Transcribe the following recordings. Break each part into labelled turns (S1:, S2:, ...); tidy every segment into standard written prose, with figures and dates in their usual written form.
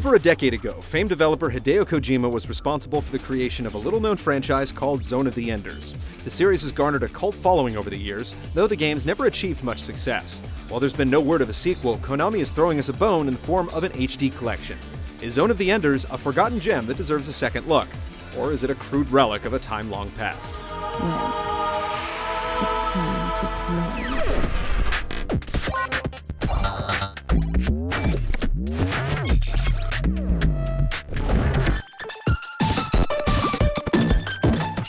S1: Over a decade ago, famed developer Hideo Kojima was responsible for the creation of a little-known franchise called Zone of the Enders. The series has garnered a cult following over the years, though the game's never achieved much success. While there's been no word of a sequel, Konami is throwing us a bone in the form of an HD collection. Is Zone of the Enders a forgotten gem that deserves a second look? Or is it a crude relic of a time long past?
S2: Well, it's time to play.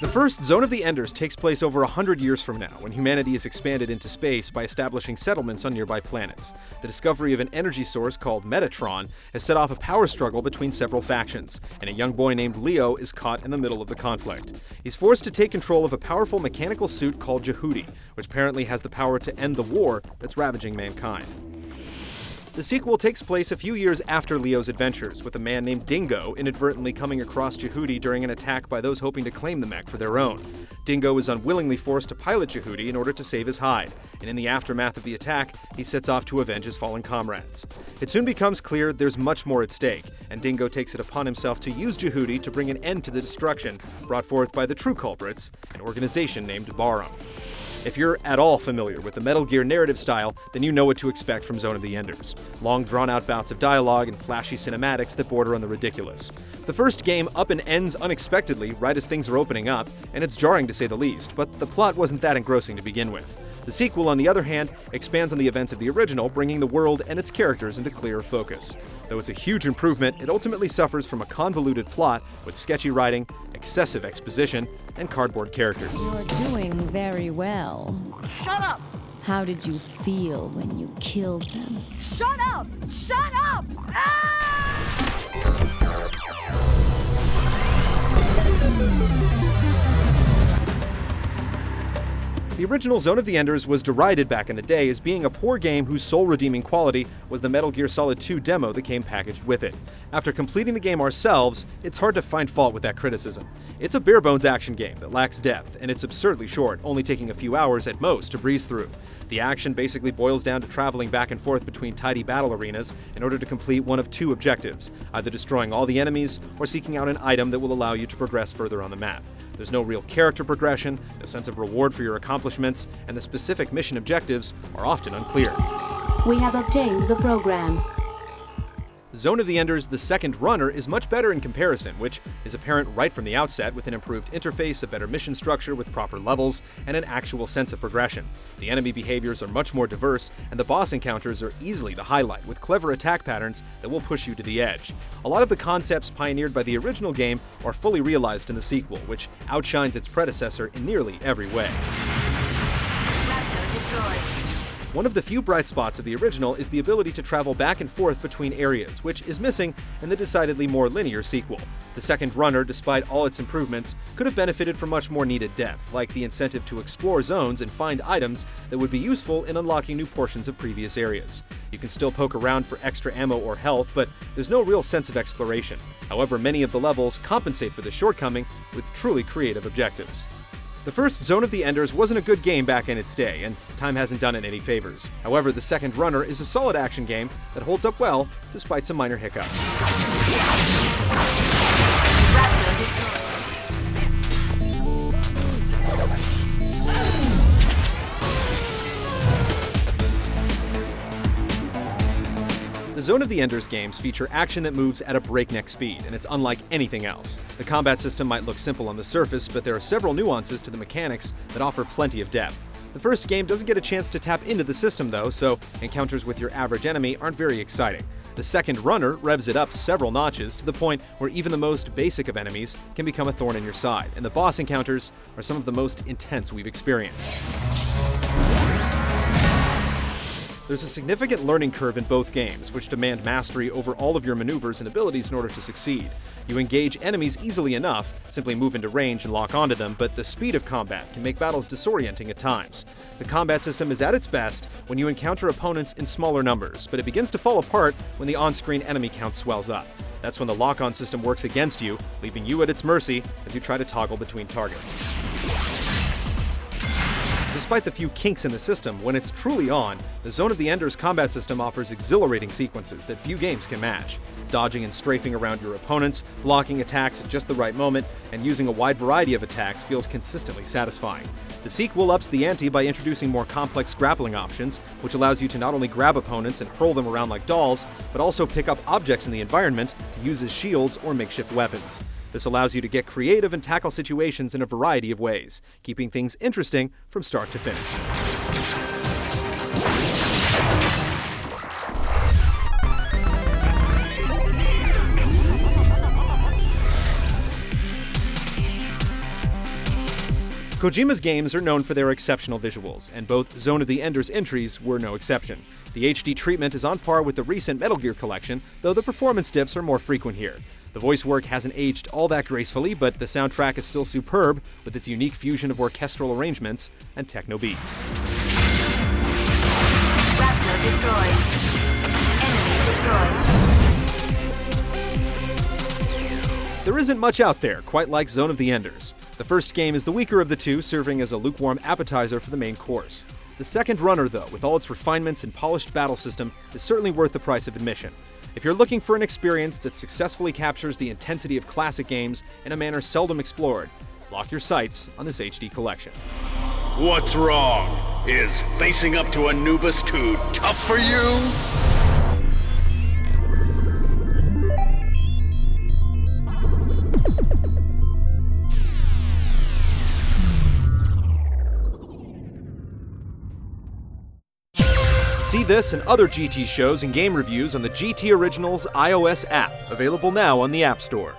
S1: The first Zone of the Enders takes place over 100 years from now, when humanity has expanded into space by establishing settlements on nearby planets. The discovery of an energy source called Metatron has set off a power struggle between several factions, and a young boy named Leo is caught in the middle of the conflict. He's forced to take control of a powerful mechanical suit called Jehudi, which apparently has the power to end the war that's ravaging mankind. The sequel takes place a few years after Leo's adventures, with a man named Dingo inadvertently coming across Jehudi during an attack by those hoping to claim the mech for their own. Dingo is unwillingly forced to pilot Jehudi in order to save his hide, and in the aftermath of the attack, he sets off to avenge his fallen comrades. It soon becomes clear there's much more at stake, and Dingo takes it upon himself to use Jehudi to bring an end to the destruction brought forth by the true culprits, an organization named Barum. If you're at all familiar with the Metal Gear narrative style, then you know what to expect from Zone of the Enders. Long, drawn-out bouts of dialogue and flashy cinematics that border on the ridiculous. The first game up and ends unexpectedly right as things are opening up, and it's jarring to say the least, but the plot wasn't that engrossing to begin with. The sequel, on the other hand, expands on the events of the original, bringing the world and its characters into clearer focus. Though it's a huge improvement, it ultimately suffers from a convoluted plot with sketchy writing, excessive exposition, and cardboard characters.
S2: You're doing very well.
S3: Shut up!
S2: How did you feel when you killed them?
S3: Shut up! Shut up!
S1: The original Zone of the Enders was derided back in the day as being a poor game whose sole redeeming quality was the Metal Gear Solid 2 demo that came packaged with it. After completing the game ourselves, it's hard to find fault with that criticism. It's a bare-bones action game that lacks depth, and it's absurdly short, only taking a few hours at most to breeze through. The action basically boils down to traveling back and forth between tidy battle arenas in order to complete one of two objectives, either destroying all the enemies or seeking out an item that will allow you to progress further on the map. There's no real character progression, no sense of reward for your accomplishments, and the specific mission objectives are often unclear.
S4: We have obtained the program.
S1: Zone of the Enders, the second runner, is much better in comparison, which is apparent right from the outset with an improved interface, a better mission structure with proper levels, and an actual sense of progression. The enemy behaviors are much more diverse, and the boss encounters are easily the highlight, with clever attack patterns that will push you to the edge. A lot of the concepts pioneered by the original game are fully realized in the sequel, which outshines its predecessor in nearly every way.
S3: Raptor destroyed.
S1: One of the few bright spots of the original is the ability to travel back and forth between areas, which is missing in the decidedly more linear sequel. The second runner, despite all its improvements, could have benefited from much more needed depth, like the incentive to explore zones and find items that would be useful in unlocking new portions of previous areas. You can still poke around for extra ammo or health, but there's no real sense of exploration. However, many of the levels compensate for this shortcoming with truly creative objectives. The first Zone of the Enders wasn't a good game back in its day, and time hasn't done it any favors. However, the second runner is a solid action game that holds up well, despite some minor hiccups.
S3: Raptor destroyed.
S1: The Zone of the Enders games feature action that moves at a breakneck speed, and it's unlike anything else. The combat system might look simple on the surface, but there are several nuances to the mechanics that offer plenty of depth. The first game doesn't get a chance to tap into the system though, so encounters with your average enemy aren't very exciting. The second runner revs it up several notches to the point where even the most basic of enemies can become a thorn in your side, and the boss encounters are some of the most intense we've experienced. There's a significant learning curve in both games, which demand mastery over all of your maneuvers and abilities in order to succeed. You engage enemies easily enough, simply move into range and lock onto them, but the speed of combat can make battles disorienting at times. The combat system is at its best when you encounter opponents in smaller numbers, but it begins to fall apart when the on-screen enemy count swells up. That's when the lock-on system works against you, leaving you at its mercy as you try to toggle between targets. Despite the few kinks in the system, when it's truly on, the Zone of the Enders combat system offers exhilarating sequences that few games can match. Dodging and strafing around your opponents, blocking attacks at just the right moment, and using a wide variety of attacks feels consistently satisfying. The sequel ups the ante by introducing more complex grappling options, which allows you to not only grab opponents and hurl them around like dolls, but also pick up objects in the environment to use as shields or makeshift weapons. This allows you to get creative and tackle situations in a variety of ways, keeping things interesting from start to finish. Kojima's games are known for their exceptional visuals, and both Zone of the Enders entries were no exception. The HD treatment is on par with the recent Metal Gear collection, though the performance dips are more frequent here. The voice work hasn't aged all that gracefully, but the soundtrack is still superb, with its unique fusion of orchestral arrangements and techno beats.
S3: Raptor destroyed. Enemy destroyed.
S1: There isn't much out there quite like Zone of the Enders. The first game is the weaker of the two, serving as a lukewarm appetizer for the main course. The second runner, though, with all its refinements and polished battle system, is certainly worth the price of admission. If you're looking for an experience that successfully captures the intensity of classic games in a manner seldom explored, lock your sights on this HD collection.
S5: What's wrong? Is facing up to Anubis too tough for you?
S1: See this and other GT shows and game reviews on the GT Originals iOS app, available now on the App Store.